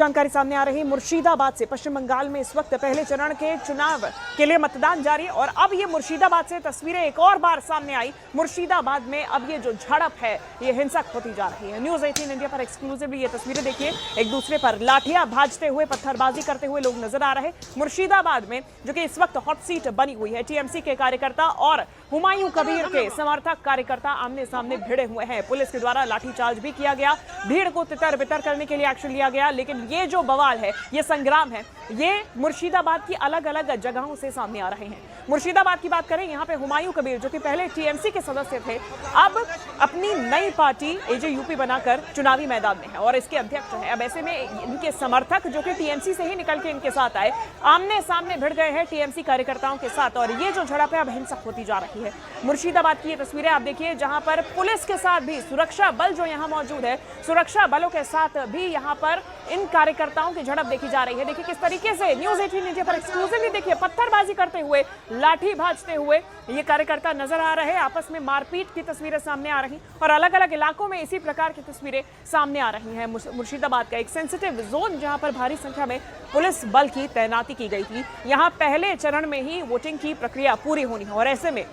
जानकारी सामने आ रही मुर्शिदाबाद से। पश्चिम बंगाल में इस वक्त पहले चरण के चुनाव के लिए मतदान जारी है और अब ये मुर्शिदाबाद से तस्वीरें एक और बार सामने आई। मुर्शिदाबाद में अब ये जो झड़प है ये हिंसक होती जा रही है। न्यूज़ 18 इंडिया पर एक्सक्लूसिवली ये तस्वीरें देखिए। एक दूसरे पर लाठियां भाजते हुए, पत्थरबाजी करते हुए लोग नजर आ रहे मुर्शिदाबाद में, जो कि इस वक्त हॉट सीट बनी हुई है। टीएमसी के कार्यकर्ता और हुमायूं कबीर के समर्थक कार्यकर्ता आमने सामने भिड़े हुए हैं। पुलिस के द्वारा लाठीचार्ज भी किया गया, भीड़ को तितर बितर करने के लिए एक्शन लिया गया। लेकिन ये जो बवाल है, ये संग्राम है, ये मुर्शिदाबाद की अलग अलग जगहों से सामने आ रहे हैं। मुर्शिदाबाद की बात करें, यहाँ पे हुमायूं कबीर जो कि पहले टीएमसी के सदस्य थे, अब अपनी नई पार्टी एजेयूपी बनाकर चुनावी मैदान में है और इसके अध्यक्ष हैं। अब ऐसे में इनके समर्थक जो कि टीएमसी से ही निकल के इनके साथ आए, आमने सामने भिड़ गए हैं टीएमसी कार्यकर्ताओं के साथ और ये जो झड़प है अब हिंसक होती जा रही है। मुर्शिदाबाद की ये तस्वीरें आप देखिए, जहां पर पुलिस के साथ भी सुरक्षा बल जो यहां मौजूद है, सुरक्षा बलों के साथ भी यहां पर इन कार्यकर्ताओं की झड़प देखी जा रही है। देखिए किस तरीके से न्यूज़ 18 इंडिया पर एक्सक्लूसिवली देखिए, पत्थरबाजी करते हुए, लाठी भाजते हुए ये कार्यकर्ता नजर आ रहे हैं। आपस में मारपीट की तस्वीरें सामने आ रही और अलग अलग इलाकों में इसी प्रकार की तस्वीरें सामने आ रही हैं। मुर्शिदाबाद का एक सेंसिटिव जोन जहां पर भारी संख्या में पुलिस बल की तैनाती की गई थी, यहां पहले चरण में ही वोटिंग की प्रक्रिया पूरी होनी है और ऐसे में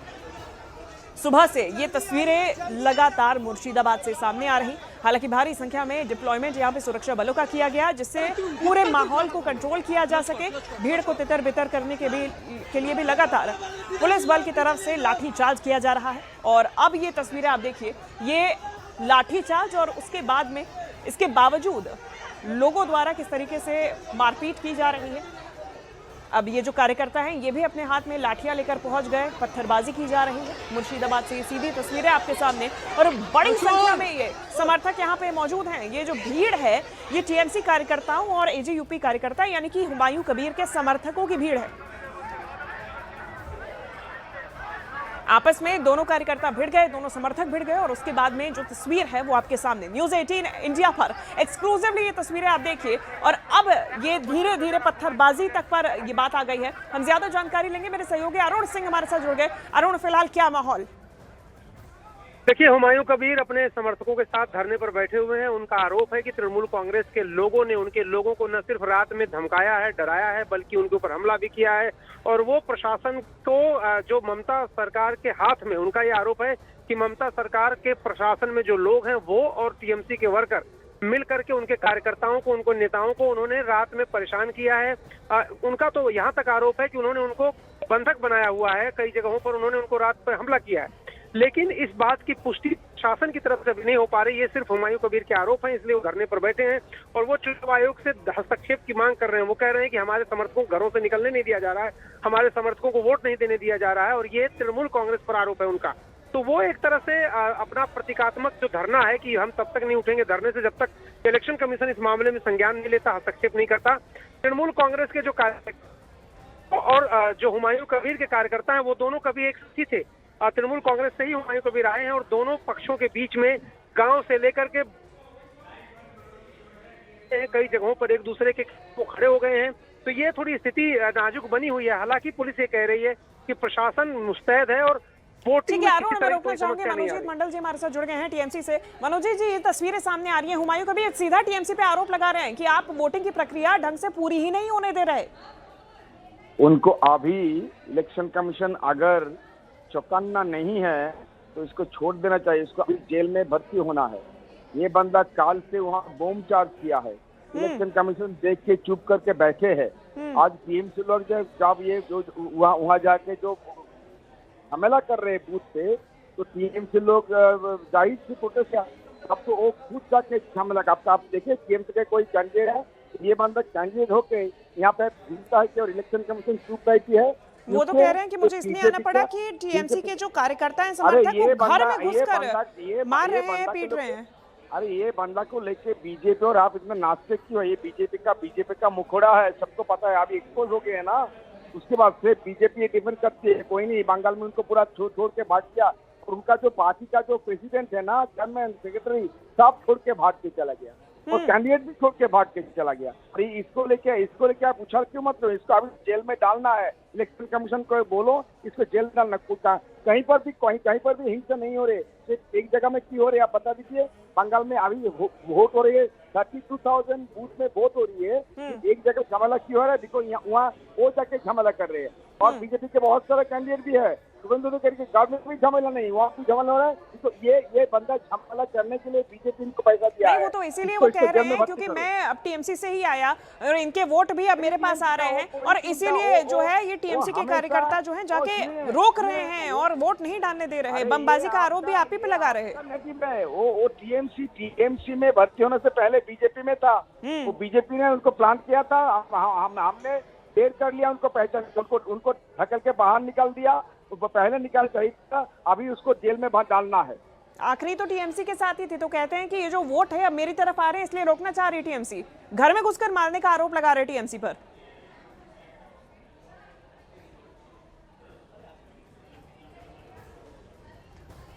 सुबह से ये तस्वीरें लगातार मुर्शिदाबाद से सामने आ रही। हालांकि भारी संख्या में डिप्लॉयमेंट यहाँ पे सुरक्षा बलों का किया गया, जिससे पूरे माहौल को कंट्रोल किया जा सके। भीड़ को तितर बितर करने के लिए भी लगातार पुलिस बल की तरफ से लाठीचार्ज किया जा रहा है। और अब ये तस्वीरें आप देखिए, ये लाठीचार्ज और उसके बाद में इसके बावजूद लोगों द्वारा किस तरीके से मारपीट की जा रही है। अब ये जो कार्यकर्ता हैं ये भी अपने हाथ में लाठियां लेकर पहुंच गए, पत्थरबाजी की जा रही है। मुर्शिदाबाद से ये सीधी तस्वीरें आपके सामने और बड़ी संख्या में ये समर्थक यहाँ पे मौजूद हैं। ये जो भीड़ है ये टीएमसी कार्यकर्ताओं और एजेयूपी कार्यकर्ता यानी कि हुमायूं कबीर के समर्थकों की भीड़ है। आपस में दोनों कार्यकर्ता भिड़ गए, दोनों समर्थक भिड़ गए और उसके बाद में जो तस्वीर है वो आपके सामने न्यूज़ 18 इंडिया पर एक्सक्लूसिवली ये तस्वीरें आप देखिए। और अब ये धीरे धीरे पत्थरबाजी तक पर ये बात आ गई है। हम ज्यादा जानकारी लेंगे, मेरे सहयोगी अरुण सिंह हमारे साथ जुड़ गए। अरुण, फिलहाल क्या माहौल? देखिए, हुमायूं कबीर अपने समर्थकों के साथ धरने पर बैठे हुए हैं। उनका आरोप है कि तृणमूल कांग्रेस के लोगों ने उनके लोगों को न सिर्फ रात में धमकाया है, डराया है, बल्कि उनके ऊपर हमला भी किया है। और वो प्रशासन को, जो ममता सरकार के हाथ में, उनका ये आरोप है कि ममता सरकार के प्रशासन में जो लोग हैं वो और टीएमसी के वर्कर मिल करके उनके कार्यकर्ताओं को, उनको नेताओं को उन्होंने रात में परेशान किया है। उनका तो यहाँ तक आरोप है कि उन्होंने उनको बंधक बनाया हुआ है। कई जगहों पर उन्होंने उनको रात पर हमला किया है, लेकिन इस बात की पुष्टि शासन की तरफ से भी नहीं हो पा रही। ये सिर्फ हुमायूं कबीर के आरोप हैं, इसलिए वो धरने पर बैठे हैं और वो चुनाव आयोग से हस्तक्षेप की मांग कर रहे हैं। वो कह रहे हैं कि हमारे समर्थकों को घरों से निकलने नहीं दिया जा रहा है, हमारे समर्थकों को वोट नहीं देने दिया जा रहा है और ये तृणमूल कांग्रेस पर आरोप है उनका। तो वो एक तरह से अपना प्रतीकात्मक जो धरना है कि हम तब तक नहीं उठेंगे धरने से जब तक इलेक्शन कमीशन इस मामले में संज्ञान नहीं लेता, हस्तक्षेप नहीं करता। तृणमूल कांग्रेस के जो कार्यकर्ता और जो हुमायूं कबीर के कार्यकर्ता हैं वो दोनों कभी एक साथी थे। तृणमूल कांग्रेस से ही हुमायूं कबीर आए हैं और दोनों पक्षों के बीच में गांव से लेकर के कई जगहों पर एक दूसरे के वो खड़े हो गए हैं। तो ये थोड़ी स्थिति नाजुक बनी हुई है। हालांकि पुलिस ये कह रही है कि प्रशासन मुस्तैद है और ठीक है अरुण, मैं रोकना चाहूंगी। मनोजीत मंडल जी हमारे साथ जुड़ गए हैं टीएमसी से। मनोजीत जी, ये तस्वीरें सामने आ रही है, हुमायूं कबीर सीधा टीएमसी पे आरोप लगा रहे हैं कि आप वोटिंग की प्रक्रिया ढंग से पूरी ही नहीं होने दे रहे। उनको अभी इलेक्शन कमीशन अगर चौकन्ना नहीं है तो इसको छोड़ देना चाहिए। इसको अभी जेल में भर्ती होना है। ये बंदा काल से वहाँ बॉम्ब चार्ज किया है। इलेक्शन कमीशन देख के चुप करके बैठे हैं। आज टीएमसी लोग जब ये जो वहाँ जाके जो हमला कर रहे हैं बूथ पे, तो टीएमसी लोग जाहिर सी प्रोटेस्ट है। अब तो वो खुद जाके हमला करता। आप देखिए टीएमसी के कोई कैंडिडेट है, ये बंदा कैंडिडेट होके यहाँ पे घूमता है कि और इलेक्शन कमीशन चुप बैठी है। वो तो कह रहे हैं कि मुझे इसलिए आना पड़ा कि टीएमसी के जो कार्यकर्ता हैं, समर्थक, वो घर में घुसकर मार रहे हैं, पीट रहे हैं। अरे ये बंदा को लेके बीजेपी और आप इतना नाचते क्यों है? ये बीजेपी का मुखोड़ा है, सबको पता है। आप एक्सपोज हो गए है ना, उसके बाद से बीजेपी ये डिफेंड करती है। कोई नहीं, बंगाल में उनको पूरा छोड़ के भाग गया और उनका जो पार्टी का जो प्रेसिडेंट है ना, चेयरमैन, सेक्रेटरी, सब छोड़ के भाग के चला गया और कैंडिडेट भी छोड़ के भाग के चला गया। अरे इसको लेके आप उछाल क्यों मत लो? इसको अभी जेल में डालना है। इलेक्शन कमीशन को बोलो इसको जेल डालना। कहीं पर भी हिंसा नहीं हो रही। सिर्फ एक जगह में क्यों हो रही है आप बता दीजिए। बंगाल में अभी वोट हो रही है, 32,000 बूथ में वोट हो रही है, एक जगह झमेला क्यों हो रहा है? देखो वहाँ वो जाके झमेला कर रहे हैं और बीजेपी के बहुत सारे कैंडिडेट भी है, सुरेंद्र करके गांव में भी झमेला नहीं, वहाँ भी झमेला हो रहा है। तो ये बंदा झमेला करने के लिए बीजेपी इनको पैसा दिया है। वो तो इसीलिए वो कह रहे हैं क्योंकि मैं अब टीएमसी से ही आया और इनके वोट भी अब मेरे पास आ रहे हैं और इसीलिए जो है ये टीएमसी के कार्यकर्ता जो हैं जाके रोक रहे हैं और वोट नहीं डालने दे रहे। बमबाजी का आरोप भी आप ही पे लगा रहे हैं। वो टीएमसी में भर्ती होने से पहले बीजेपी में था, वो बीजेपी ने उनको प्लान किया था, हमने देर कर लिया उनको पहचान, उनको ढकल के बाहर निकाल दिया, पहले निकाल चाहिए था, अभी उसको जेल में डालना है। आखिरी तो टीएमसी के साथ ही थी, तो कहते हैं कि ये जो वोट है अब मेरी तरफ आ रहे हैं इसलिए रोकना चाह रही है टीएमसी, घर में घुसकर मारने का आरोप लगा रहे टीएमसी पर।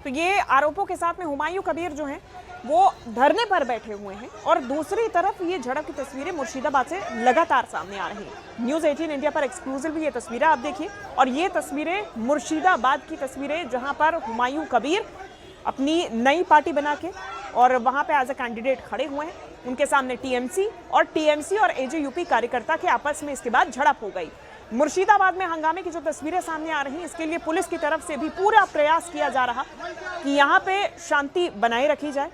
तो ये आरोपों के साथ में हुमायूं कबीर जो हैं वो धरने पर बैठे हुए हैं और दूसरी तरफ ये झड़प की तस्वीरें मुर्शिदाबाद से लगातार सामने आ रही हैं। न्यूज़ 18 इंडिया पर एक्सक्लूसिव ये तस्वीरें आप देखिए और ये तस्वीरें मुर्शिदाबाद की तस्वीरें जहां पर हुमायूं कबीर अपनी नई पार्टी बना के और वहां पे एज अ कैंडिडेट खड़े हुए हैं। उनके सामने टीएमसी और एजेयूपी कार्यकर्ता के आपस में इसके बाद झड़प हो गई। मुर्शिदाबाद में हंगामे की जो तस्वीरें सामने आ रही हैं इसके लिए पुलिस की तरफ से भी पूरा प्रयास किया जा रहा कि यहाँ पे शांति बनाए रखी जाए।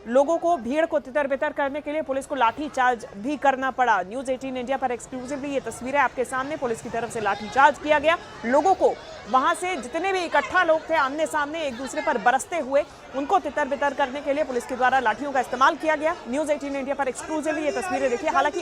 लोगों को भीड़ को तितर बितर करने के लिए पुलिस को लाठी चार्ज भी करना पड़ा। न्यूज़ 18 इंडिया पर एक्सक्लूसिवली ये तस्वीरें आपके सामने, पुलिस की तरफ से लाठी चार्ज किया गया। लोगों को वहां से जितने भी इकट्ठा लोग थे आमने सामने एक दूसरे पर बरसते हुए उनको तितर बितर करने के लिए पुलिस के द्वारा लाठियों का इस्तेमाल किया गया। न्यूज़ 18 इंडिया पर एक्सक्लूसिवली ये तस्वीरें देखिए। हालांकि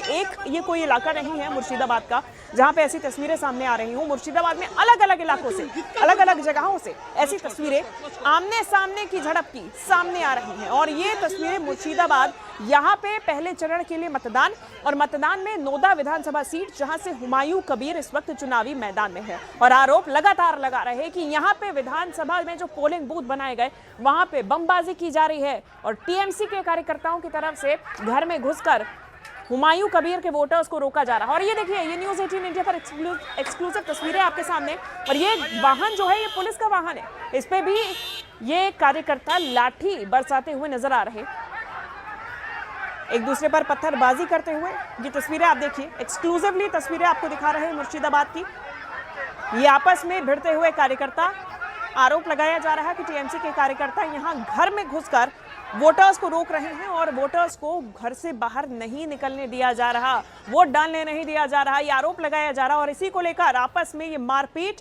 ये कोई इलाका नहीं है मुर्शिदाबाद का जहां पे ऐसी तस्वीरें सामने आ रही हूँ। मुर्शिदाबाद में अलग अलग इलाकों से, अलग अलग जगहों से ऐसी तस्वीरें आमने सामने की झड़प की सामने आ रही हैं और ये तस्वीरें मुर्शिदाबाद यहाँ पे पहले चरण के लिए मतदान और मतदान में नोदा विधानसभा सीट जहां से हुमायूं कबीर इस वक्त चुनावी मैदान में है और आरोप लगातार लगा रहे हैं कि यहाँ पे विधानसभा में जो पोलिंग बूथ बनाए गए वहां पे बमबाजी की जा रही है और टीएमसी के कार्यकर्ताओं की तरफ से घर में घुसकर हुमायूं कबीर के वोटर्स को रोका जा रहा है। और ये देखिए ये न्यूज़ 18 इंडिया पर एक्सक्लूसिव तस्वीरें आपके सामने और ये वाहन जो है ये पुलिस का वाहन है, इस पे भी ये कार्यकर्ता लाठी बरसाते हुए नजर आ रहे, एक दूसरे पर पत्थरबाजी करते हुए। ये तस्वीरें आप देखिए, एक्सक्लूसिवली तस्वीरें आपको दिखा रहे हैं मुर्शिदाबाद की। ये आपस में भिड़ते हुए कार्यकर्ता, आरोप लगाया जा रहा है कि टीएमसी के कार्यकर्ता यहां घर में घुसकर वोटर्स को रोक रहे हैं और वोटर्स को घर से बाहर नहीं निकलने दिया जा रहा, वोट डालने नहीं दिया जा रहा, ये आरोप लगाया जा रहा और इसी को लेकर आपस में ये मारपीट,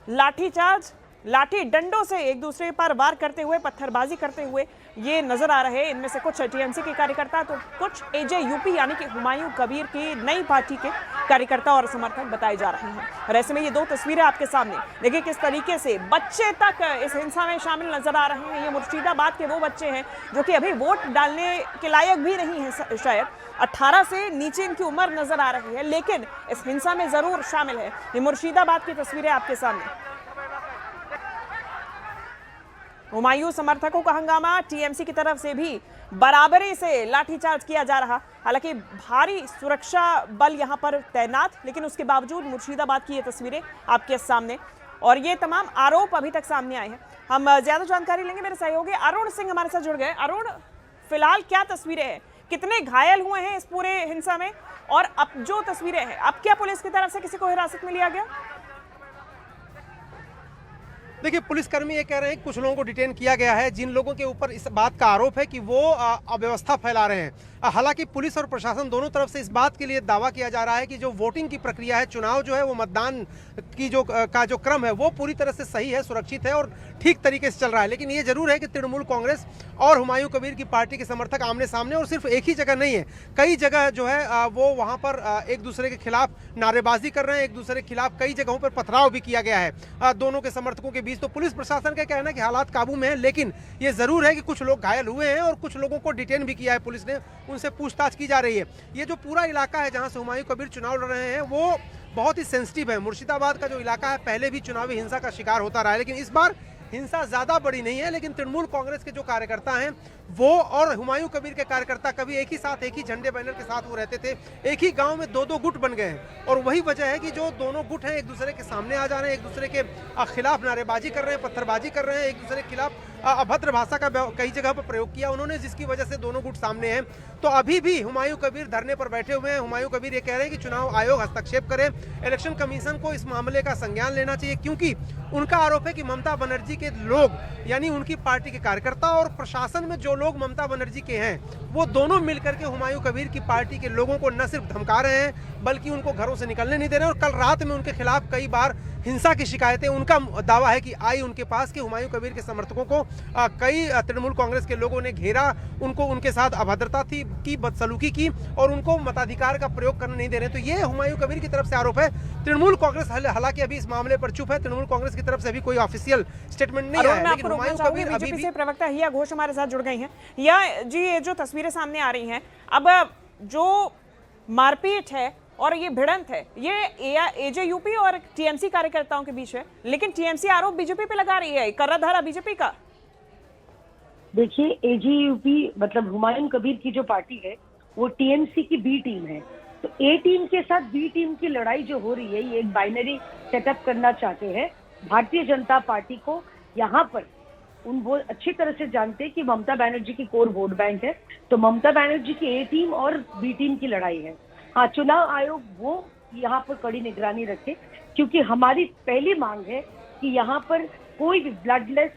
लाठीचार्ज, लाठी डंडों से एक दूसरे पर वार करते हुए, पत्थरबाजी करते हुए ये नजर आ रहे हैं। इनमें से कुछ टीएमसी के कार्यकर्ता तो कुछ एजेयूपी यानी कि हुमायूं कबीर की नई पार्टी के कार्यकर्ता और समर्थक बताए जा रहे हैं। और ऐसे में ये दो तस्वीरें आपके सामने देखिए किस तरीके से बच्चे तक इस हिंसा में शामिल नजर आ रहे हैं। ये मुर्शिदाबाद के वो बच्चे हैं जो कि अभी वोट डालने के लायक भी नहीं है, शायद 18 से नीचे इनकी उम्र नजर आ रही है, लेकिन इस हिंसा में जरूर शामिल है। ये मुर्शिदाबाद की तस्वीरें आपके सामने। हुमायूं समर्थकों का हंगामा, टीएमसी की तरफ से भी बराबरी से लाठीचार्ज किया जा रहा। हालांकि भारी सुरक्षा बल यहां पर तैनात, लेकिन उसके बावजूद मुर्शिदाबाद की ये तस्वीरें आपके सामने और ये तमाम आरोप अभी तक सामने आए हैं। हम ज्यादा जानकारी लेंगे, मेरे सहयोगी अरुण सिंह हमारे साथ जुड़ गए। अरुण, फिलहाल क्या तस्वीरें हैं, कितने घायल हुए हैं इस पूरे हिंसा में और अब जो तस्वीरें हैं, अब क्या पुलिस की तरफ से किसी को हिरासत में लिया गया? देखिए, पुलिसकर्मी ये कह रहे हैं कुछ लोगों को डिटेन किया गया है जिन लोगों के ऊपर इस बात का आरोप है कि वो अव्यवस्था फैला रहे हैं। हालांकि पुलिस और प्रशासन दोनों तरफ से इस बात के लिए दावा किया जा रहा है कि जो वोटिंग की प्रक्रिया है, चुनाव जो है वो मतदान की जो क्रम है वो पूरी तरह से सही है, सुरक्षित है और ठीक तरीके से चल रहा है। लेकिन ये जरूर है कि तृणमूल कांग्रेस और हुमायूं कबीर की पार्टी के समर्थक आमने सामने, और सिर्फ एक ही जगह नहीं है, कई जगह जो है वो वहाँ पर एक दूसरे के खिलाफ नारेबाजी कर रहे हैं, एक दूसरे के खिलाफ कई जगहों पर पथराव भी किया गया है दोनों के समर्थकों के बीच। तो पुलिस प्रशासन का कहना है कि हालात काबू में है, लेकिन ये जरूर है कि कुछ लोग घायल हुए हैं और कुछ लोगों को डिटेन भी किया है पुलिस ने, उनसे पूछताछ की जा रही है। ये जो पूरा इलाका है जहां से हुमायूं कबीर चुनाव लड़ रहे हैं वो बहुत ही सेंसिटिव है। मुर्शिदाबाद का जो इलाका है पहले भी चुनावी हिंसा का शिकार होता रहा है, लेकिन इस बार हिंसा ज्यादा बड़ी नहीं है। लेकिन तृणमूल कांग्रेस के जो कार्यकर्ता हैं वो और हुमायूं कबीर के कार्यकर्ता कभी एक ही साथ, एक ही झंडे बैनर के साथ वो रहते थे, एक ही गांव में दो दो गुट बन गए हैं और वही वजह है कि जो दोनों गुट हैं एक दूसरे के सामने आ जा रहे हैं, एक दूसरे के खिलाफ नारेबाजी कर रहे हैं, पत्थरबाजी कर रहे हैं, एक दूसरे के खिलाफ अभद्र भाषा का कई जगह पर प्रयोग किया उन्होंने, जिसकी वजह से दोनों गुट सामने हैं। तो अभी भी हुमायूं कबीर धरने पर बैठे हुए हैं। हुमायूं कबीर ये कह रहे हैं कि चुनाव आयोग हस्तक्षेप करे, इलेक्शन कमीशन को इस मामले का संज्ञान लेना चाहिए, क्योंकि उनका आरोप है कि ममता बनर्जी के लोग यानी उनकी पार्टी के कार्यकर्ता और प्रशासन में जो लोग ममता बनर्जी के हैं वो दोनों मिलकर के हुमायूं कबीर की पार्टी के लोगों को न सिर्फ धमका रहे हैं बल्कि उनको घरों से निकलने नहीं दे रहे हैं। और कल रात में उनके खिलाफ कई बार हिंसा की शिकायतें उनका दावा है कि आई उनके पास कि हुमायूं कबीर के समर्थकों को कई तृणमूल कांग्रेस के लोगों ने घेरा, उनको उनके साथ अभद्रता की बदसलूकी की और उनको मताधिकार का प्रयोग करने नहीं दे रहे। तो ये हुमायूं कबीर की तरफ से आरोप है। तृणमूल कांग्रेस हालांकि अभी इस मामले पर चुप है, तृणमूल कांग्रेस की तरफ से अभी कोई ऑफिशियल स्टेटमेंट नहीं आया, लेकिन हुमायूं कबीर अभी बीजेपी से प्रवक्ता हिया घोष हमारे साथ जुड़ गई हैं। हिया जी, ये जो तस्वीरें सामने आ रही हैं, अब जो मारपीट है और ये भिड़ंत है, ये एजेयूपी और टीएमसी कार्यकर्ताओं के बीच है, लेकिन टीएमसी आरोप बीजेपी पे लगा रही है, कर्रा धारा बीजेपी का। देखिए, एजेयूपी मतलब हुमायूं कबीर की जो पार्टी है वो टीएमसी की बी टीम है। तो ए टीम के साथ बी टीम की लड़ाई जो हो रही है, ये एक बाइनरी सेटअप करना चाहते हैं। भारतीय जनता पार्टी को यहाँ पर वो अच्छी तरह से जानते हैं कि ममता बनर्जी की कोर वोट बैंक है, तो ममता बनर्जी की ए टीम और बी टीम की लड़ाई है। हाँ, चुनाव आयोग वो यहाँ पर कड़ी निगरानी रखे, क्योंकि हमारी पहली मांग है कि यहाँ पर कोई भी ब्लडलेस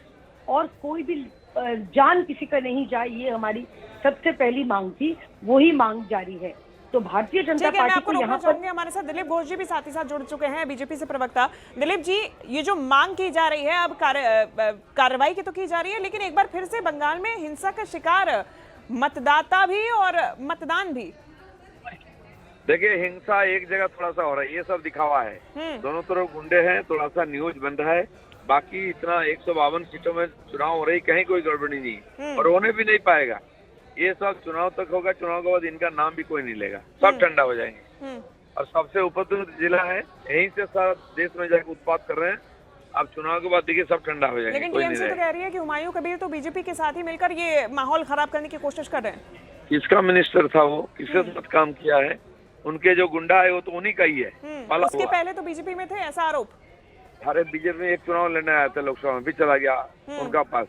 और कोई भी जान किसी का नहीं जाए, ये हमारी सबसे पहली मांग थी, वही मांग जारी है। तो भारतीय जनता पार्टी को यहाँ पर हमारे साथ दिलीप घोष जी भी साथ ही साथ जुड़ चुके हैं, बीजेपी से प्रवक्ता। दिलीप जी, ये जो मांग की जा रही है, अब कार्रवाई की तो की जा रही है, लेकिन एक बार फिर से बंगाल में हिंसा का शिकार मतदाता भी और मतदान भी। देखिए, हिंसा एक जगह थोड़ा सा हो रहा है, ये सब दिखावा है। दोनों तरफ गुंडे हैं, थोड़ा सा न्यूज बन रहा है। बाकी इतना 152 सीटों में चुनाव हो रही, कहीं कोई गड़बड़ी नहीं और होने भी नहीं पाएगा। ये सब चुनाव तक होगा, चुनाव के बाद इनका नाम भी कोई नहीं लेगा, सब ठंडा हो जाएंगे। और सबसे उपद्रवित जिला है, यहीं से सारा देश में जाकर उत्पाद कर रहे हैं। अब चुनाव के बाद देखिए सब ठंडा हो जाएंगे। लेकिन टीएमसी तो कह रही है कि हुमायूं कबीर तो बीजेपी के साथ ही मिलकर ये माहौल खराब करने की कोशिश कर रहे हैं। किसका मिनिस्टर था वो, किसके साथ काम किया है? उनके जो गुंडा है वो तो उन्हीं का ही है। उसके पहले तो बीजेपी में थे, ऐसा आरोप। अरे बीजेपी में एक चुनाव लेने आया था लोकसभा में, भी चला गया उनका पास।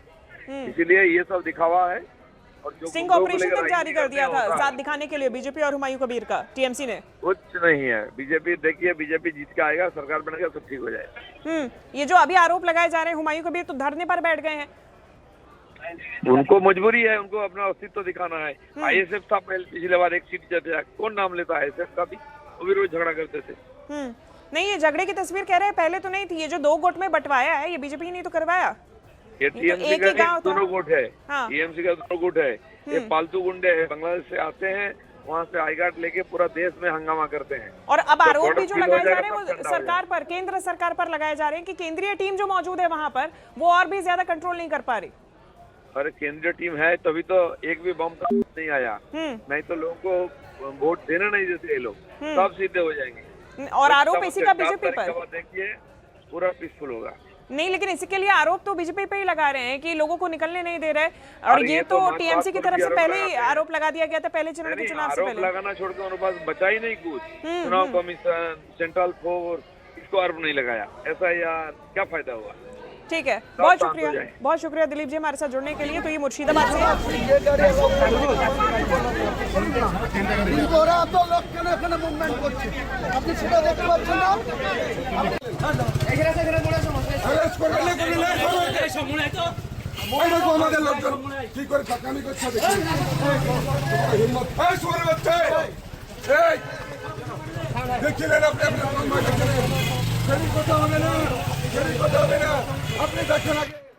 इसीलिए ये सब दिखावा है। और जो स्टिंग ऑपरेशन तक जारी कर दिया था साथ दिखाने के लिए बीजेपी और हुमायूं कबीर का, टीएमसी ने। कुछ नहीं है। बीजेपी देखिए, बीजेपी जीत के आएगा, सरकार बनेगा, सब ठीक हो जाएगा। ये जो अभी आरोप लगाए जा रहे हैं, हुमायूं कबीर तो धरने पर बैठ गए हैं। उनको मजबूरी है, उनको अपना अस्तित्व दिखाना है। आईएसएफ था पहले, पिछले बार एक सीट जीता, कौन नाम लेता है आईएसएफ का भी, वो भी रोज झगड़ा करते थे। नहीं, ये झगड़े की तस्वीर कह रहे हैं पहले तो नहीं थी। ये जो 2 गुट में बंटवाया है, ये बीजेपी ने तो करवाया। ये टीएमसी का दोनों गुट है, टीएमसी का दोनों गुट है। ये पालतू गुंडे हैं, बांग्लादेश से आते हैं, वहाँ से आई कार्ड लेके पूरा देश में हंगामा करते हैं। और अब आरोप भी जो लगाए जा रहे हैं वो सरकार पर, केंद्र सरकार पर लगाए जा रहे हैं कि केंद्रीय टीम जो मौजूद है वहाँ पर, वो और भी ज्यादा कंट्रोल नहीं कर पा रही। अरे केंद्रीय टीम है तभी तो एक भी बम का नहीं आया, नहीं तो लोगों को वोट देना नहीं देते ये लोग, सब सीधे हो जाएंगे। और आरोप इसी का बीजेपी पर, देखिए पूरा पीसफुल होगा। नहीं, लेकिन इसी के लिए आरोप तो बीजेपी पे ही लगा रहे हैं कि लोगों को निकलने नहीं दे रहे। और ये तो टीएमसी की तरफ से पहले ही आरोप लगा दिया गया था, पहले चरण के चुनाव से पहले। आरोप लगाना छोड़ के उनके पास बचा ही नहीं कुछ। चुनाव कमीशन, सेंट्रल फोर्स, इसको आरोप नहीं लगाया, ऐसा यार क्या फायदा हुआ। ठीक है, बहुत शुक्रिया, बहुत शुक्रिया दिलीप जी हमारे साथ जुड़ने के लिए। तो ये मुर्शिदाबाद से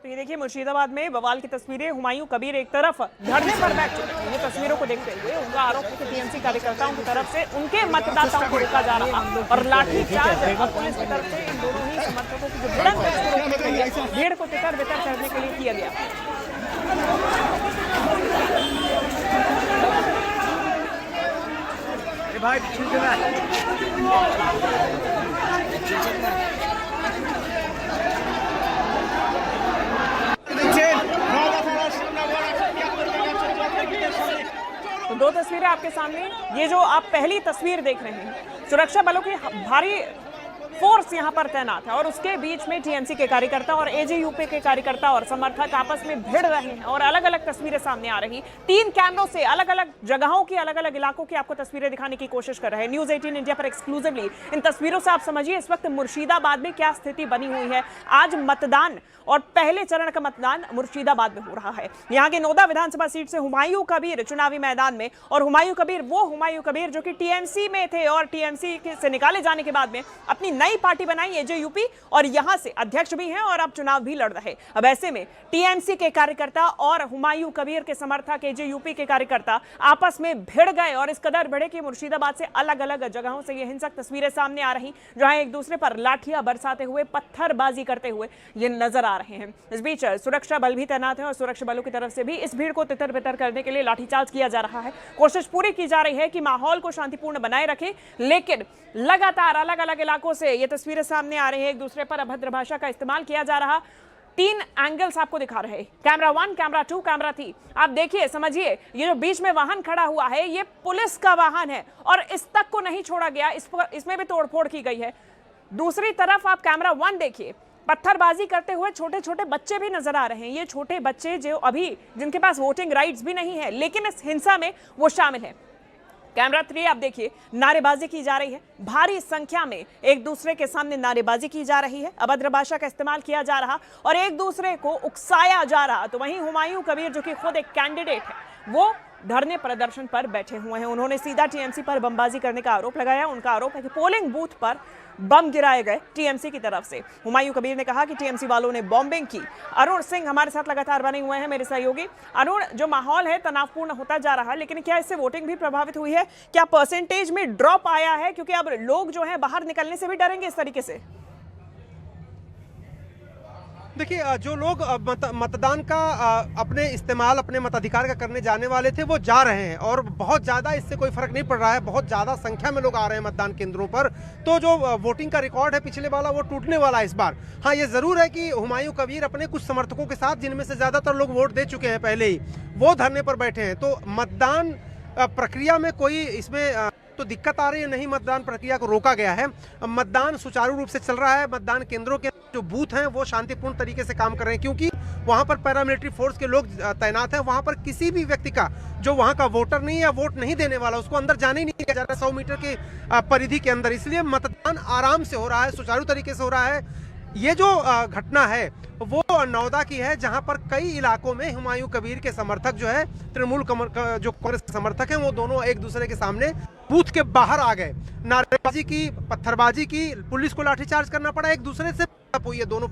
तो ये देखिए मुर्शिदाबाद में बवाल की तस्वीरें। हुमायूं कबीर एक तरफ धरने पर बैठ चुके हैं। ये तस्वीरों को देखते हुए उनका आरोप है कि टीएमसी कार्यकर्ताओं की तरफ से उनके मतदाताओं को रोका जा रहा और लाठीचार्ज और पुलिस की तरफ से इन दोनों ही समर्थकों की जो भिड़ंत है, भीड़ को तितर बितर करने के लिए किया गया। तो 2 तस्वीरें आपके सामने। ये जो आप पहली तस्वीर देख रहे हैं, सुरक्षा बलों की भारी फोर्स यहां पर तैनात है और उसके बीच में टीएमसी के कार्यकर्ता और एजेयूपी के कार्यकर्ता और समर्थक आपस में भिड़ रहे हैं और अलग अलग तस्वीरें सामने आ रही। 3 कैमरों से अलग अलग जगहों की, अलग अलग इलाकों की आपको तस्वीरें दिखाने की कोशिश कर रहे हैं न्यूज़ 18 इंडिया पर एक्सक्लूसिवली। इन तस्वीरों से आप समझिए इस वक्त मुर्शिदाबाद में क्या स्थिति बनी हुई है। आज मतदान और पहले चरण का मतदान मुर्शिदाबाद में हो रहा है। यहाँ के नोदा विधानसभा सीट से हुमायूं कबीर चुनावी मैदान में, और हुमायूं कबीर वो हुमायूं कबीर जो कि टीएमसी में थे और टीएमसी से निकाले जाने के बाद में अपनी नई पार्टी बनाई एजेयूपी और यहां से अध्यक्ष भी हैं और अब चुनाव भी लड़ रहे। अब ऐसे में टीएमसी के कार्यकर्ता और हुमायूं कबीर के समर्थक एजेयूपी के कार्यकर्ता आपस में भिड़ गए और इस कदर भिड़े कि मुर्शिदाबाद से अलग अलग जगहों से ये हिंसक तस्वीरें सामने आ रही, जहां एक दूसरे पर लाठियां बरसाते हुए, पत्थरबाजी करते हुए ये नजर आ रहे हैं। इस बीच सुरक्षा बल भी तैनात है और सुरक्षा बलों की तरफ से भी इस भीड़ को तितर बितर करने के लिए लाठीचार्ज किया जा रहा है। कोशिश पूरी की जा रही है कि माहौल को शांतिपूर्ण बनाए रखें, लेकिन लगातार अलग अलग इलाकों से ये तस्वीरें सामने आ रही है। एक दूसरे पर अभद्र भाषा का इस्तेमाल किया जा रहा। 3 एंगल्स आपको दिखा रहे हैं, कैमरा 1, कैमरा 2, कैमरा 3। आप देखिए, समझिए, ये जो बीच में वाहन खड़ा हुआ है ये पुलिस का वाहन है और इस तक को नहीं छोड़ा गया, इसमें भी तोड़फोड़ की गई है। दूसरी तरफ आप कैमरा 1 देखिए, पत्थरबाजी करते हुए छोटे छोटे बच्चे भी नजर आ रहे हैं। ये छोटे बच्चे जो अभी जिनके पास वोटिंग राइट्स भी नहीं है, लेकिन इस हिंसा में वो शामिल है। कैमरा 3 आप देखिए, नारेबाजी की जा रही है, भारी संख्या में एक दूसरे के सामने नारेबाजी की जा रही है, अभद्र भाषा का इस्तेमाल किया जा रहा और एक दूसरे को उकसाया जा रहा। तो वहीं हुमायूं कबीर जो कि खुद एक कैंडिडेट है, वो धरने प्रदर्शन पर बैठे हुए हैं। उन्होंने सीधा टीएमसी पर बमबाजी करने का आरोप लगाया। उनका आरोप है कि पोलिंग बूथ पर बम गिराए गए टीएमसी की तरफ से। हुमायूं कबीर ने कहा कि टीएमसी वालों ने बॉम्बिंग की। अरुण सिंह हमारे साथ लगातार बने हुए हैं, मेरे सहयोगी। अरुण, जो माहौल है तनावपूर्ण होता जा रहा है, लेकिन क्या इससे वोटिंग भी प्रभावित हुई है? क्या परसेंटेज में ड्रॉप आया है? क्योंकि अब लोग जो है बाहर निकलने से भी डरेंगे इस तरीके से। देखिए, जो लोग मतदान का अपने इस्तेमाल, अपने मताधिकार का करने जाने वाले थे, वो जा रहे हैं और बहुत ज़्यादा इससे कोई फर्क नहीं पड़ रहा है। बहुत ज़्यादा संख्या में लोग आ रहे हैं मतदान केंद्रों पर। तो जो वोटिंग का रिकॉर्ड है पिछले वाला, वो टूटने वाला है इस बार। हाँ, ये ज़रूर है कि हुमायूं कबीर अपने कुछ समर्थकों के साथ, जिनमें से ज़्यादातर लोग वोट दे चुके हैं पहले ही, वो धरने पर बैठे हैं। तो मतदान प्रक्रिया में कोई इसमें तो दिक्कत आ रही है नहीं, मतदान प्रक्रिया को रोका गया है। मतदान सुचारू रूप से चल रहा है। मतदान केंद्रों के जो बूथ हैं वो शांतिपूर्ण तरीके से काम कर रहे हैं, क्योंकि वहां पर पैरामिलिट्री फोर्स के लोग तैनात हैं। वहां पर किसी भी व्यक्ति का जो वहां का वोटर नहीं है, वोट नहीं देने वाला, उसको अंदर जाने ही नहीं दिया जा रहा 100 मीटर की परिधि के अंदर। इसलिए मतदान आराम से हो रहा है, सुचारू तरीके से हो रहा है। ये जो घटना है वो नौदा की है, जहां पर कई इलाकों में हुमायूं कबीर के समर्थक जो है, तृणमूल जो कांग्रेस के समर्थक हैं, वो दोनों एक दूसरे के सामने बूथ के बाहर आ गए, नारेबाजी की, पत्थरबाजी की, पुलिस को लाठीचार्ज करना पड़ा, एक दूसरे से हुई है दोनों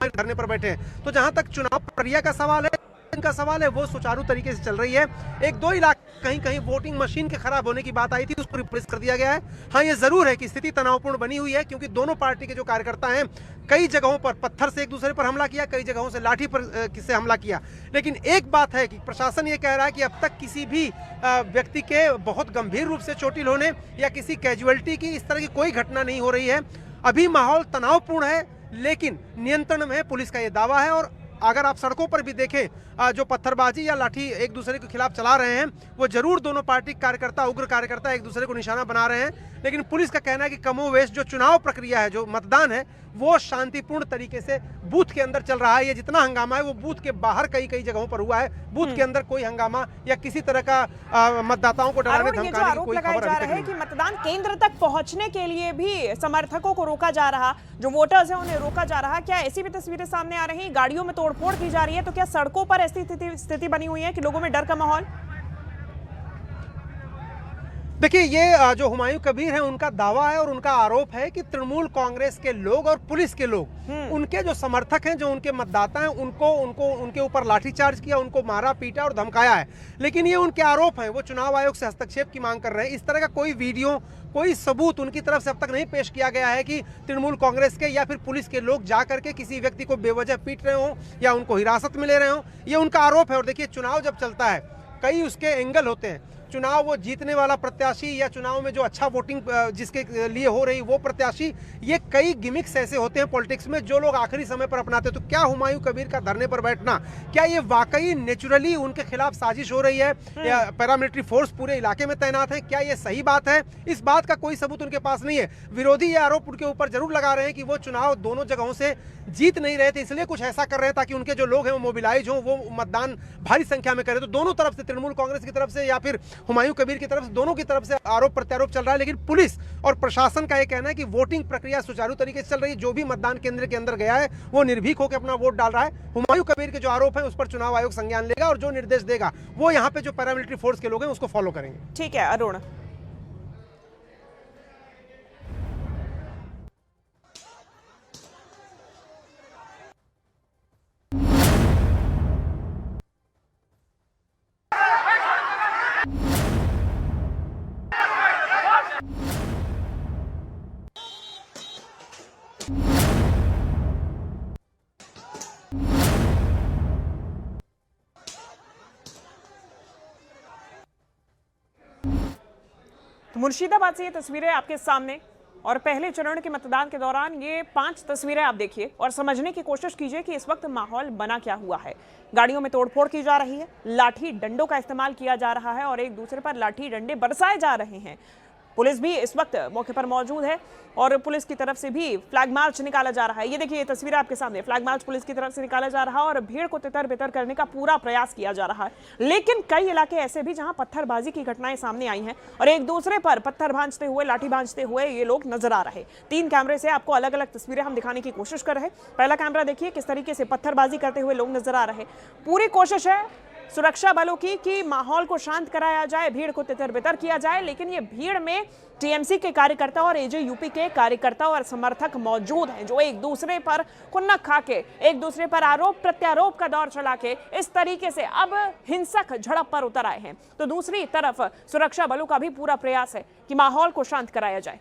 धरने पर बैठे हैं। तो जहां तक चुनाव प्रक्रिया का सवाल है, वो सुचारू तरीके से चल रही है। 1-2 इलाके कहीं कहीं वोटिंग मशीन के खराब होने की बात आई थी, उसको रिप्लेस कर दिया गया है। हाँ, ये जरूर है कि स्थिति तनावपूर्ण बनी हुई है, क्योंकि दोनों पार्टी के जो कार्यकर्ता हैं, कई जगहों पर पत्थर से एक दूसरे पर हमला किया, कई जगहों से लाठी पर से हमला किया। लेकिन एक बात है कि प्रशासन ये कह रहा है कि अब तक किसी भी व्यक्ति के बहुत गंभीर रूप से चोटिल होने या किसी कैजुअलिटी की, इस तरह की कोई घटना नहीं हो रही है। अभी माहौल तनावपूर्ण है, लेकिन नियंत्रण में पुलिस का ये दावा है। और अगर आप सड़कों पर भी देखें, जो पत्थरबाजी या लाठी एक दूसरे के खिलाफ चला रहे हैं, वो जरूर दोनों पार्टी कार्यकर्ता, उग्र कार्यकर्ता एक दूसरे को निशाना बना रहे हैं। लेकिन पुलिस का कहना है कि कमोवेश जो चुनाव प्रक्रिया है, जो मतदान है, वो शांतिपूर्ण तरीके से बूथ के अंदर चल रहा है। ये जितना हंगामा है वो बूथ के बाहर कई जगहों पर हुआ है। बूथ के अंदर कोई हंगामा या किसी तरह का मतदाताओं को डराने धमकाने की कोई खबर अभी तक नहीं। कि मतदान केंद्र तक पहुंचने के लिए भी समर्थकों को रोका जा रहा, जो वोटर्स हैं उन्हें रोका जा रहा। क्या ऐसी भी तस्वीरें सामने आ रही? गाड़ियों में तोड़फोड़ की जा रही है, तो क्या सड़कों पर ऐसी स्थिति बनी हुई है कि लोगों में डर का माहौल? देखिए, ये जो हुमायूं कबीर हैं, उनका दावा है और उनका आरोप है कि तृणमूल कांग्रेस के लोग और पुलिस के लोग, उनके जो समर्थक हैं, जो उनके मतदाता हैं, उनके ऊपर लाठीचार्ज किया, उनको मारा, पीटा और धमकाया है। लेकिन ये उनके आरोप हैं, वो चुनाव आयोग से हस्तक्षेप की मांग कर रहे हैं। इस तरह का कोई वीडियो, कोई सबूत उनकी तरफ से अब तक नहीं पेश किया गया है कि तृणमूल कांग्रेस के या फिर पुलिस के लोग जा करके किसी व्यक्ति को बेवजह पीट रहे हों या उनको हिरासत में ले रहे हों। ये उनका आरोप है। और देखिए, चुनाव जब चलता है, कई उसके एंगल होते हैं। चुनाव वो जीतने वाला प्रत्याशी या चुनाव में जो अच्छा वोटिंग जिसके लिए हो रही वो प्रत्याशी, ये कई गिमिक्स ऐसे होते हैं पॉलिटिक्स में जो लोग आखिरी समय पर अपनाते हैं। तो क्या हुमायूं कबीर का धरने पर बैठना, क्या ये वाकई नेचुरली उनके खिलाफ साजिश हो रही है या पैरामिलिट्री फोर्स पूरे इलाके में तैनात है, क्या ये सही बात है? इस बात का कोई सबूत उनके पास नहीं है। विरोधी ये आरोप उनके ऊपर जरूर लगा रहे हैं कि वो चुनाव दोनों जगहों से जीत नहीं रहे थे, इसलिए कुछ ऐसा कर रहे हैं ताकि उनके जो लोग हैं वो मोबिलाइज हों, वो मतदान भारी संख्या में करें। तो दोनों तरफ से, तृणमूल कांग्रेस की तरफ से या फिर हुमायूं कबीर की तरफ से, दोनों की तरफ से आरोप प्रत्यारोप चल रहा है। लेकिन पुलिस और प्रशासन का यह कहना है कि वोटिंग प्रक्रिया सुचारू तरीके से चल रही है। जो भी मतदान केंद्र के अंदर गया है वो निर्भीक होकर अपना वोट डाल रहा है। हुमायूं कबीर के जो आरोप है उस पर चुनाव आयोग संज्ञान लेगा और जो निर्देश देगा वो यहाँ पे जो पैरामिलिट्री फोर्स के लोग हैं उसको फॉलो करेंगे। ठीक है अरुण। तो मुर्शिदाबाद से ये तस्वीरें आपके सामने, और पहले चरण के मतदान के दौरान ये 5 तस्वीरें आप देखिए और समझने की कोशिश कीजिए कि इस वक्त माहौल बना क्या हुआ है। गाड़ियों में तोड़फोड़ की जा रही है, लाठी डंडों का इस्तेमाल किया जा रहा है और एक दूसरे पर लाठी डंडे बरसाए जा रहे हैं। पुलिस भी इस वक्त मौके पर मौजूद है और पुलिस की तरफ से भी फ्लैग मार्च निकाला जा रहा है। ये देखिए, ये तस्वीर आपके सामने, फ्लैग मार्च पुलिस की तरफ से निकाला जा रहा है और भीड़ को तितर बितर करने का पूरा प्रयास किया जा रहा है। लेकिन कई इलाके ऐसे भी जहां पत्थरबाजी की घटनाएं सामने आई हैं और एक दूसरे पर पत्थर भांजते हुए, लाठी भांजते हुए ये लोग नजर आ रहे। 3 कैमरे से आपको अलग अलग तस्वीरें हम दिखाने की कोशिश कर रहे हैं। पहला कैमरा देखिए, किस तरीके से पत्थरबाजी करते हुए लोग नजर आ रहे। पूरी कोशिश है सुरक्षा बलों की कि माहौल को शांत कराया जाए, भीड़ को तितर बितर किया जाए, लेकिन ये भीड़ में टीएमसी के कार्यकर्ता और एजेयूपी के कार्यकर्ता और समर्थक मौजूद हैं जो एक दूसरे पर कुन्नक खा के, एक दूसरे पर आरोप प्रत्यारोप का दौर चला के इस तरीके से अब हिंसक झड़प पर उतर आए हैं। तो दूसरी तरफ सुरक्षा बलों का भी पूरा प्रयास है कि माहौल को शांत कराया जाए।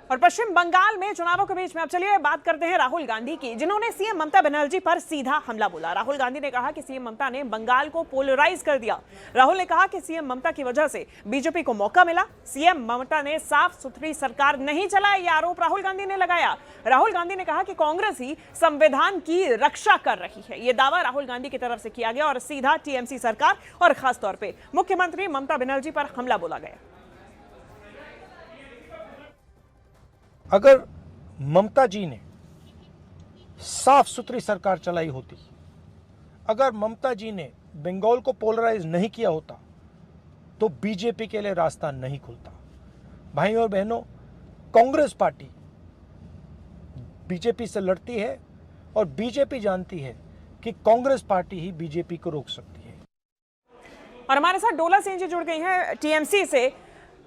और पश्चिम बंगाल में चुनावों के बीच में अब चलिए बात करते हैं राहुल गांधी की, जिन्होंने सीएम ममता बनर्जी पर सीधा हमला बोला। राहुल गांधी ने कहा कि सीएम ममता ने बंगाल को पोलराइज कर दिया। राहुल ने कहा कि सीएम ममता की वजह से बीजेपी को मौका मिला। सीएम ममता ने साफ सुथरी सरकार नहीं चलाई, यह आरोप राहुल गांधी ने लगाया। राहुल गांधी ने कहा कि कांग्रेस ही संविधान की रक्षा कर रही है। यह दावा राहुल गांधी की तरफ से किया गया और सीधा टीएमसी सरकार और खासतौर पर मुख्यमंत्री ममता बनर्जी पर हमला बोला गया। अगर ममता जी ने साफ सुथरी सरकार चलाई होती, अगर ममता जी ने बंगाल को पोलराइज नहीं किया होता तो बीजेपी के लिए रास्ता नहीं खुलता। भाई और बहनों, कांग्रेस पार्टी बीजेपी से लड़ती है और बीजेपी जानती है कि कांग्रेस पार्टी ही बीजेपी को रोक सकती है। और हमारे साथ डोला सिंह जी जुड़ गई हैं टीएमसी से।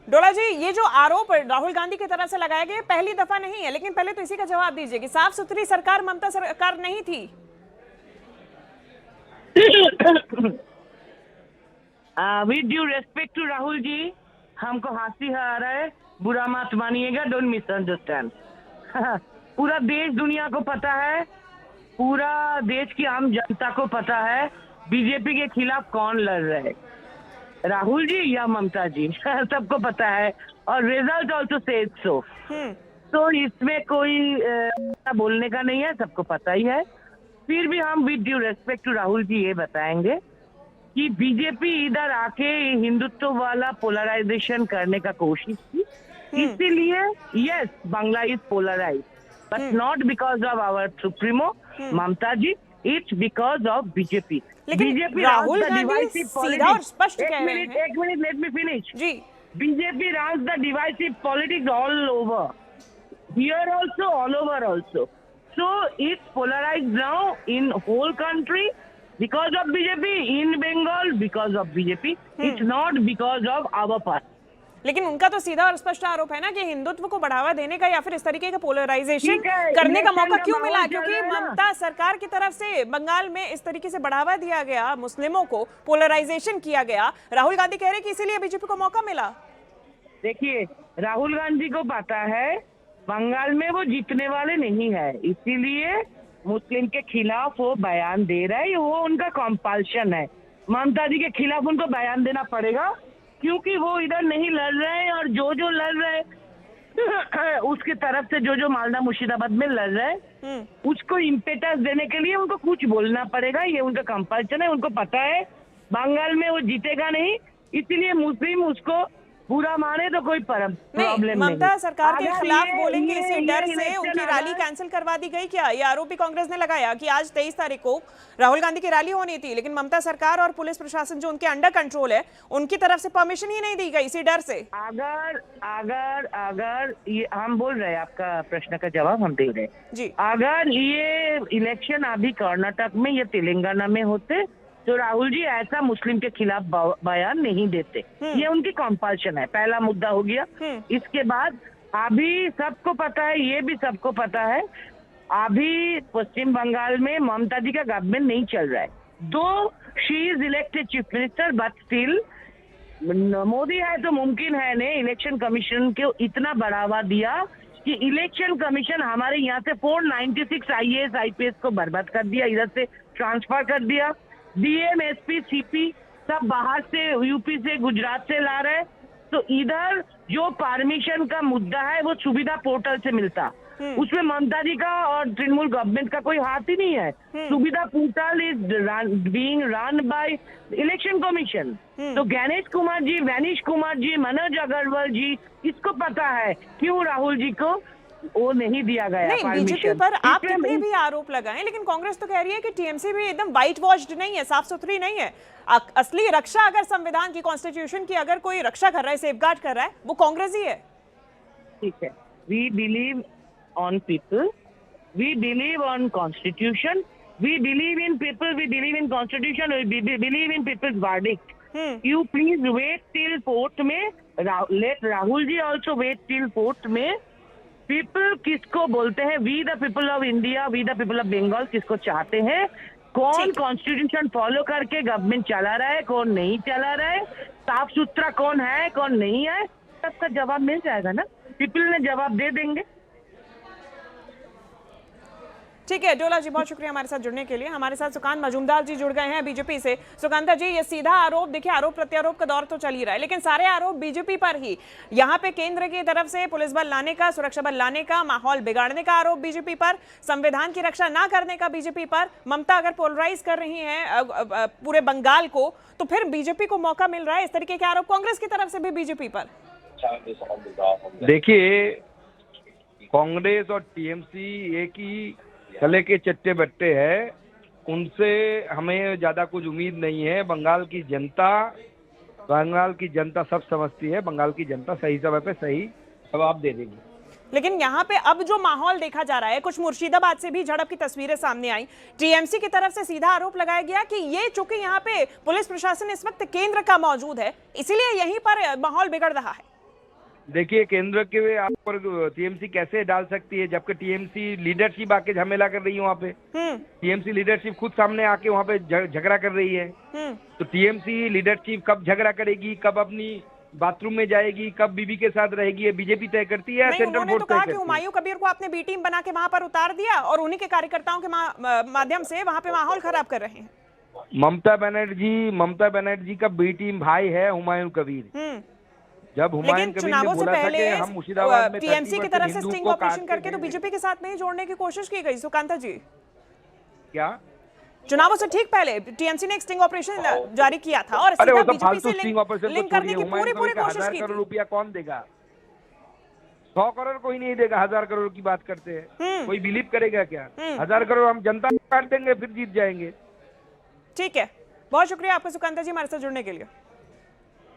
डोला जी, ये जो आरोप राहुल गांधी की तरफ से लगाए गए पहली दफा नहीं है, लेकिन पहले तो इसी का जवाब दीजिए कि साफ सुथरी सरकार ममता सरकार नहीं थी। With due respect to Rahul ji, हमको हंसी आ रहा है, बुरा मत मानिएगा, डोंट मिसअंडरस्टैंड। पूरा देश दुनिया को पता है, पूरा देश की आम जनता को पता है बीजेपी के खिलाफ कौन लड़ रहे हैं, राहुल जी या ममता जी। सबको पता है और रिजल्ट ऑल्सो सेज सो। तो इसमें कोई बोलने का नहीं है, सबको पता ही है। फिर भी हम with due respect to Rahul ji ये बताएंगे कि बीजेपी इधर आके हिंदुत्व वाला पोलराइजेशन करने का कोशिश की, इसीलिए yes Bangla is polarise, but not because of our supremo Mamata ji, it's because of BJP. लेकिन राहुल गांधी सीधा और स्पष्ट कह रहे हैं। एक minute, let me finish ji. BJP runs the divisive politics all over, here also, all over also. So it's polarized now in whole country because of BJP, in Bengal because of BJP. It's not because of our party. लेकिन उनका तो सीधा और स्पष्ट आरोप है ना कि हिंदुत्व को बढ़ावा देने का या फिर इस तरीके का पोलराइजेशन करने का मौका क्यों मिला, क्योंकि ममता सरकार की तरफ से बंगाल में इस तरीके से बढ़ावा दिया गया, मुस्लिमों को पोलराइजेशन किया गया। राहुल गांधी कह रहे कि इसीलिए बीजेपी को मौका मिला। देखिए, राहुल गांधी को पता है बंगाल में वो जीतने वाले नहीं है, इसीलिए मुस्लिम के खिलाफ वो बयान दे रहा है, वो उनका कंपल्शन है। ममता जी के खिलाफ उनको बयान देना पड़ेगा क्योंकि वो इधर नहीं लड़ रहे हैं, और जो लड़ रहे हैं उसकी तरफ से जो मालदा मुर्शिदाबाद में लड़ रहे हैं उसको इम्पेटस देने के लिए उनको कुछ बोलना पड़ेगा। ये उनका कंपल्शन है। उनको पता है बंगाल में वो जीतेगा नहीं, इसीलिए मुस्लिम उसको बुरा माने तो कोई प्रॉब्लम नहीं। ममता सरकार के अगर खिलाफ ये- बोलेंगे ये- इसी ये डर से इलेक्शन उनकी अगर- रैली कैंसिल करवा दी गई क्या? ये आरोप भी कांग्रेस ने लगाया कि आज 23 तारीख को राहुल गांधी की रैली होनी थी, लेकिन ममता सरकार और पुलिस प्रशासन जो उनके अंडर कंट्रोल है उनकी तरफ से परमिशन ही नहीं दी गई इसी डर से। अगर अगर अगर ये हम बोल रहे हैं, आपका प्रश्न का जवाब हम दे रहे हैं जी। अगर ये इलेक्शन अभी कर्नाटक में या तेलंगाना में होते तो राहुल जी ऐसा मुस्लिम के खिलाफ बयान नहीं देते। ये उनकी कंपल्शन है। पहला मुद्दा हो गया। इसके बाद अभी सबको पता है, ये भी सबको पता है, अभी पश्चिम बंगाल में ममता जी का गवर्नमेंट नहीं चल रहा है। दो she is elected chief minister but still Modi है तो मुमकिन है ने इलेक्शन कमीशन को इतना बढ़ावा दिया कि इलेक्शन कमीशन हमारे यहाँ से 496 IAS IPS को बर्बाद कर दिया, इधर से ट्रांसफर कर दिया। DM SP CP सब बाहर से यूपी से गुजरात से ला रहे, तो इधर जो परमिशन का मुद्दा है वो सुविधा पोर्टल से मिलता, उसमें ममता जी का और तृणमूल गवर्नमेंट का कोई हाथ ही नहीं है। सुविधा portal is being run by election commission. तो गणेश कुमार जी, वैनिश कुमार जी, मनोज अग्रवाल जी, इसको पता है क्यों राहुल जी को वो नहीं दिया गया। नहीं, बीजेपी पर आप कितने भी आरोप लगाएं, लेकिन कांग्रेस तो कह रही है कि टीएमसी भी एकदम वाइट वॉश्ड नहीं है, साफ सुथरी नहीं है। असली रक्षा अगर संविधान की, कॉन्स्टिट्यूशन की अगर कोई रक्षा कर रहा है, सेफगार्ड कर रहा है, वो कांग्रेस ही है। ठीक है, we believe on people, we believe on constitution, we believe in people, we believe in constitution, we believe in people's verdict. You please wait till fourth May, let Rahul ji also wait till fourth May. People किसको बोलते हैं? We the people of India, we the people of Bengal किसको चाहते हैं? कौन constitution follow करके government चला रहा है, कौन नहीं चला रहा है, साफ सुथरा कौन है, कौन नहीं है, सबका जवाब मिल जाएगा ना। पीपल ने जवाब दे देंगे। ठीक है डोला जी, बहुत शुक्रिया हमारे साथ जुड़ने के लिए। हमारे साथ सुकांत मजूमदार जी जुड़ गए हैं बीजेपी से। सुकांता जी, ये सीधा आरोप, देखिए आरोप प्रत्यारोप का दौर तो चल ही रहा है, लेकिन सारे आरोप बीजेपी पर ही। यहाँ पे केंद्र की तरफ से पुलिस बल लाने का, सुरक्षा बल लाने का, माहौल बिगाड़ने का आरोप बीजेपी पर, संविधान की रक्षा ना करने का बीजेपी पर। ममता अगर पोलराइज कर रही है पूरे बंगाल को, तो फिर बीजेपी को मौका मिल रहा है इस तरीके के आरोप कांग्रेस की तरफ से भी बीजेपी पर। देखिए, कांग्रेस और टीएमसी एक ही गले के चट्टे बट्टे है, उनसे हमें ज्यादा कुछ उम्मीद नहीं है। बंगाल की जनता सब समझती है, बंगाल की जनता सही समय पे सही जवाब दे देगी। लेकिन यहाँ पे अब जो माहौल देखा जा रहा है, कुछ मुर्शिदाबाद से भी झड़प की तस्वीरें सामने आई। टीएमसी की तरफ से सीधा आरोप लगाया गया कि ये चूंकि यहाँ पे पुलिस प्रशासन इस वक्त केंद्र का मौजूद है, इसीलिए यहीं पर माहौल बिगड़ रहा है। देखिए, केंद्र के आप पर टीएमसी कैसे डाल सकती है, जबकि टीएमसी लीडरशिप आके झमेला कर रही है वहाँ पे। टीएमसी लीडरशिप खुद सामने आके वहाँ पे झगड़ा कर रही है। तो टीएमसी लीडरशिप कब झगड़ा करेगी, कब अपनी बाथरूम में जाएगी, कब बीबी के साथ रहेगी, ये बीजेपी तय करती है। सेंट्रल बोर्ड तो कहा कि हुमायूं कबीर को आपने बी टीम बना के वहां पर उतार दिया और उन्हीं के कार्यकर्ताओं के माध्यम से वहां पे माहौल खराब कर रहे हैं। ममता बनर्जी का बी टीम भाई है हुमायूं कबीर। जब हुमायूं कबीर ने बोला था कि हम मुर्शिदाबाद में टीएमसी की तरफ से स्टिंग ऑपरेशन करके तो बीजेपी के साथ में ही जोड़ने की कोशिश की गई। सुकांता जी, क्या चुनावों से ठीक पहले टीएमसी ने एक स्टिंग ऑपरेशन जारी किया था और सीधा बीजेपी से लिंक करने की पूरी कोशिश की थी। 1000 करोड़ रुपया कौन देगा? 100 करोड़ कोई नहीं देगा। 1000 करोड़ की बात करते हैं, कोई बिलीव करेगा क्या? 1000 करोड़ हम जनता को काट देंगे, फिर जीत जाएंगे। ठीक है, बहुत शुक्रिया आपका सुकांता जी हमारे साथ जुड़ने के लिए।